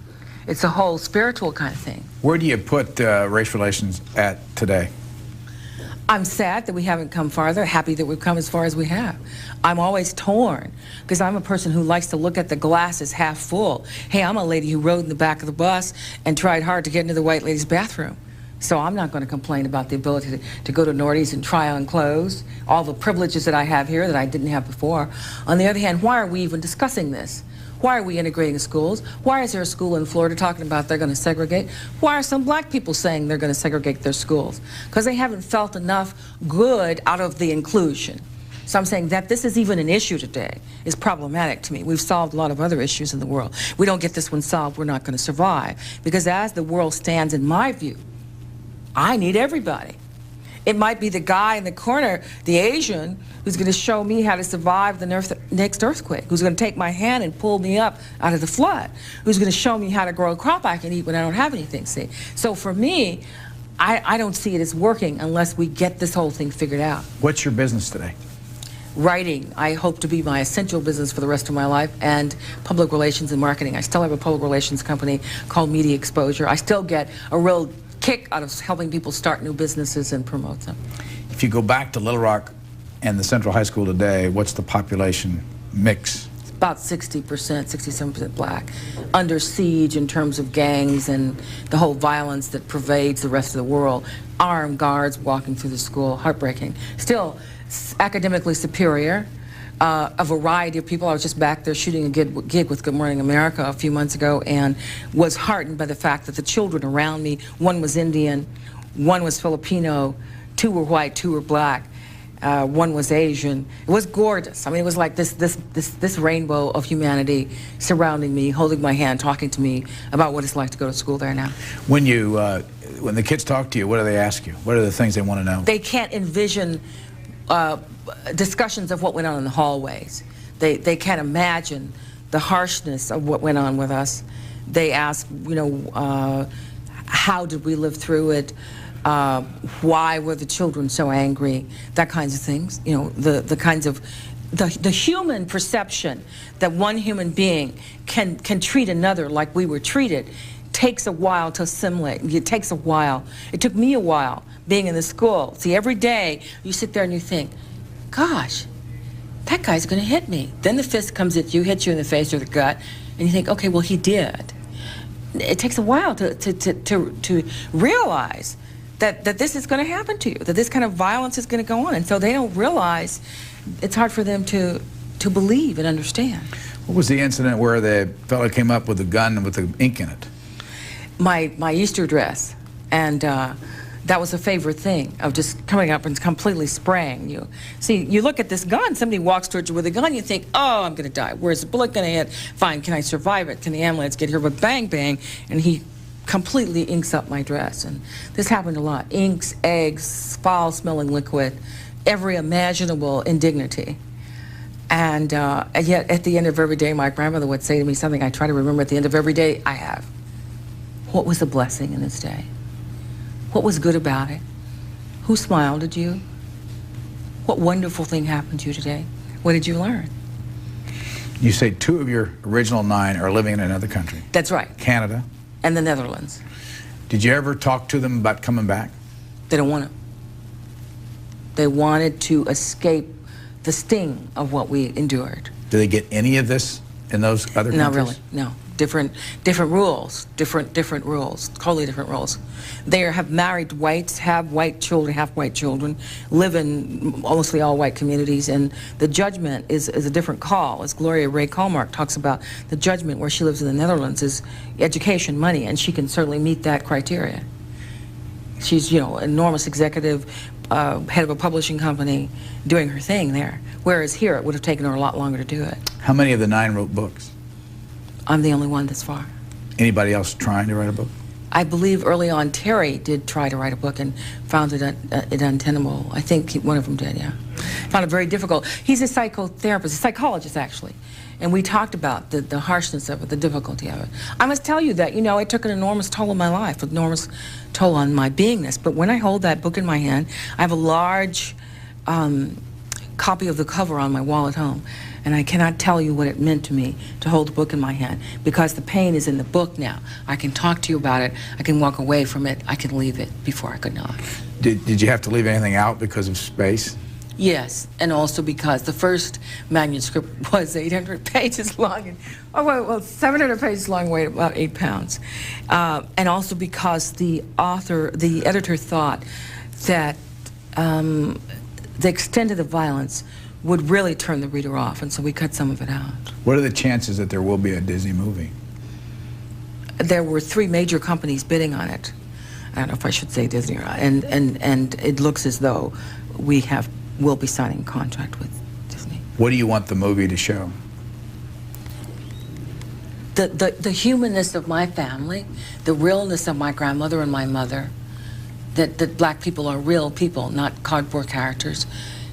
It's a whole spiritual kind of thing.
Where do you put race relations at today?
I'm sad that we haven't come farther, happy that we've come as far as we have. I'm always torn, because I'm a person who likes to look at the glass as half full. Hey, I'm a lady who rode in the back of the bus and tried hard to get into the white ladies' bathroom. So I'm not going to complain about the ability to go to Nordy's and try on clothes, all the privileges that I have here that I didn't have before. On the other hand, why are we even discussing this? Why are we integrating schools? Why is there a school in Florida talking about they're going to segregate? Why are some black people saying they're going to segregate their schools? Because they haven't felt enough good out of the inclusion. So I'm saying that this is even an issue today is problematic to me. We've solved a lot of other issues in the world. We don't get this one solved, we're not going to survive. Because as the world stands, in my view, I need everybody. It might be the guy in the corner, the Asian, who's going to show me how to survive the next earthquake, who's going to take my hand and pull me up out of the flood, who's going to show me how to grow a crop I can eat when I don't have anything, see? So for me, I don't see it as working unless we get this whole thing figured out.
What's your business today?
Writing, I hope to be my essential business for the rest of my life, and public relations and marketing. I still have a public relations company called Media Exposure. I still get a real kick out of helping people start new businesses and promote them.
If you go back to Little Rock and the Central High School today, what's the population mix?
About 60%, 67% black, under siege in terms of gangs and the whole violence that pervades the rest of the world. Armed guards walking through the school, heartbreaking. Still academically superior. A variety of people. I was just back there shooting a gig with Good Morning America a few months ago and was heartened by the fact that the children around me, one was Indian, one was Filipino, 2 were white, 2 were black. One was Asian. It was gorgeous. I mean, it was like this rainbow of humanity surrounding me, holding my hand, talking to me about what it's like to go to school there now.
When the kids talk to you, what do they ask you? What are the things they want to know?
They can't envision discussions of what went on in the hallways. They can't imagine the harshness of what went on with us. They ask, you know, how did we live through it? Why were the children so angry? That kinds of things. You know, the kinds of the human perception that one human being can treat another like we were treated takes a while to assimilate. It takes a while. It took me a while being in the school. See, every day you sit there and you think, gosh, that guy's going to hit me. Then the fist comes at you, hits you in the face or the gut, and you think, okay, well, he did. It takes a while to realize that this is going to happen to you, that this kind of violence is going to go on. And so they don't realize, it's hard for them to believe and understand.
What was the incident where the fellow came up with a gun with the ink in it?
My Easter dress. And that was a favorite thing, of just coming up and completely spraying you. See, you look at this gun, somebody walks towards you with a gun, you think, oh, I'm going to die. Where's the bullet going to hit? Fine, can I survive it? Can the ambulance get here? But bang, bang, and he completely inks up my dress. And this happened a lot. Inks, eggs, foul-smelling liquid, every imaginable indignity. And yet, at the end of every day, my grandmother would say to me something I try to remember at the end of every day I have. What was the blessing in this day? What was good about it? Who smiled at you? What wonderful thing happened to you today? What did you learn?
You say 2 of your original 9 are living in another country.
That's right.
Canada.
And the Netherlands.
Did you ever talk to them about coming back?
They don't want to. They wanted to escape the sting of what we endured.
Do they get any of this in those other countries?
Not really, no. Different rules, different rules, totally different rules. They have married whites, have white children, half white children, live in mostly all white communities, and the judgment is a different call. As Gloria Ray Kalmark talks about, the judgment where she lives in the Netherlands is education, money, and she can certainly meet that criteria. She's, you know, enormous executive, head of a publishing company, doing her thing there. Whereas here, it would have taken her a lot longer to do it.
How many of the 9 wrote books?
I'm the only one this far. Anybody
else trying to write a book?
I believe early on Terry did try to write a book and found it untenable. I think one of them did, yeah. Found it very difficult. He's a psychotherapist, a psychologist actually. And we talked about the harshness of it, the difficulty of it. I must tell you that, you know, it took an enormous toll on my life, an enormous toll on my beingness. But when I hold that book in my hand, I have a large copy of the cover on my wall at home. And I cannot tell you what it meant to me to hold the book in my hand, because the pain is in the book now. I can talk to you about it, I can walk away from it, I can leave it. Before I could not.
Did you have to leave anything out because of space?
Yes, and also because the first manuscript was 800 pages long, and, well, 700 pages long, weighed about 8 pounds. And also because the editor thought that the extent of the violence would really turn the reader off, and so we cut some of it out.
What are the chances that there will be a Disney movie?
There were 3 major companies bidding on it. I don't know if I should say Disney or not. And it looks as though we'll be signing a contract with Disney.
What do you want the movie to show?
The humanness of my family, the realness of my grandmother and my mother, that black people are real people, not cardboard characters.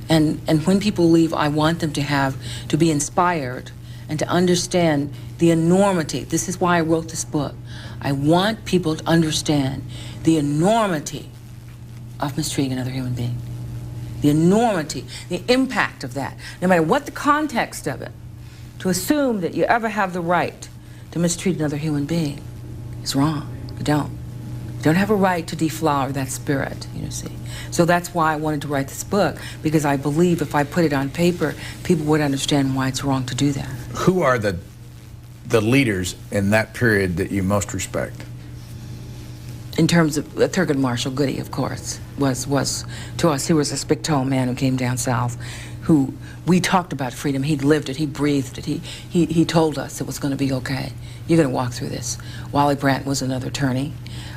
And when people leave, I want them to be inspired and to understand the enormity. This is why I wrote this book. I want people to understand the enormity of mistreating another human being. The enormity, the impact of that. No matter what the context of it, to assume that you ever have the right to mistreat another human being is wrong. You don't. You don't have a right to deflower that spirit, you see. So that's why I wanted to write this book, because I believe if I put it on paper, people would understand why it's wrong to do that.
Who are the leaders in that period that you most respect?
In terms of Thurgood Marshall Goody, of course, was to us, he was this big tall man who came down south, who we talked about freedom. He'd lived it, he breathed it, he told us it was going to be okay. You're going to walk through this. Wally Brandt was another attorney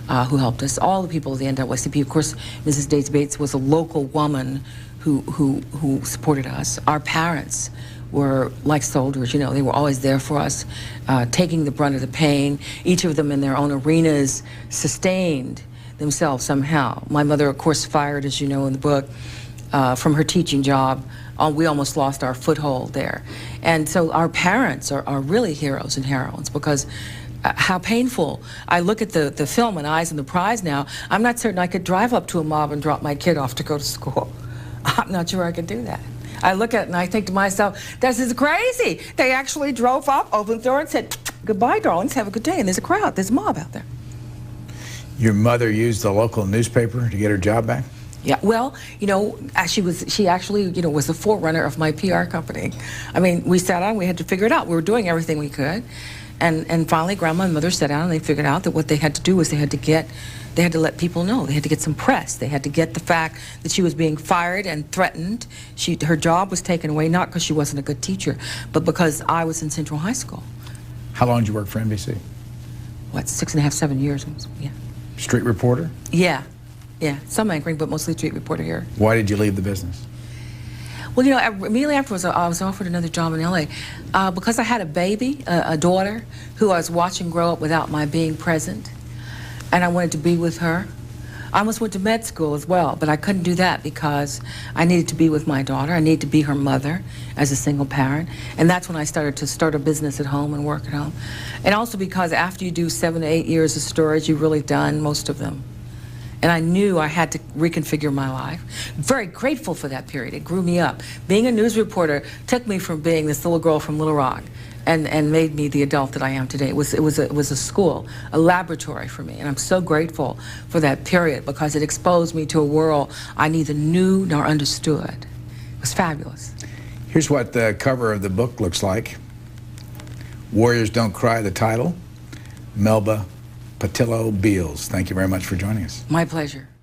who helped us. All the people of the NAACP, of course, Mrs. Dates Bates was a local woman who supported us. Our parents were like soldiers, you know, they were always there for us, taking the brunt of the pain. Each of them in their own arenas sustained themselves somehow. My mother, of course, fired, as you know in the book, from her teaching job. We almost lost our foothold there. And so our parents are really heroes and heroines, because how painful. I look at the film and Eyes on the Prize now, I'm not certain I could drive up to a mob and drop my kid off to go to school. I'm not sure I could do that. I look at it and I think to myself, this is crazy. They actually drove up, opened the door and said, goodbye, darlings, have a good day. And there's a crowd, there's a mob out there.
Your mother used the local newspaper to get her job back?
Yeah, well, you know, she actually, you know, was the forerunner of my PR company. I mean, we sat down, we had to figure it out. We were doing everything we could. And finally, Grandma and Mother sat down and they figured out that what they had to do was they had to let people know. They had to get some press. They had to get the fact that she was being fired and threatened. Her job was taken away, not because she wasn't a good teacher, but because I was in Central High School.
How long did you work for NBC?
What, 6.5, 7 years? Yeah.
Street reporter?
Yeah. Yeah, some anchoring, but mostly street reporter here.
Why did you leave the business?
Well, you know, immediately afterwards, I was offered another job in L.A. Because I had a baby, a daughter, who I was watching grow up without my being present, and I wanted to be with her. I almost went to med school as well, but I couldn't do that because I needed to be with my daughter. I needed to be her mother as a single parent, and that's when I started to start a business at home and work at home. And also because after you do 7 to 8 years of storage, you've really done most of them. And I knew I had to reconfigure my life. Very grateful for that period. It grew me up. Being a news reporter took me from being this little girl from Little Rock and made me the adult that I am today. It was a school, a laboratory for me. And I'm so grateful for that period because it exposed me to a world I neither knew nor understood. It was fabulous.
Here's what the cover of the book looks like. Warriors Don't Cry, the title. Melba Pattillo Beals. Thank you very much for joining us.
My pleasure.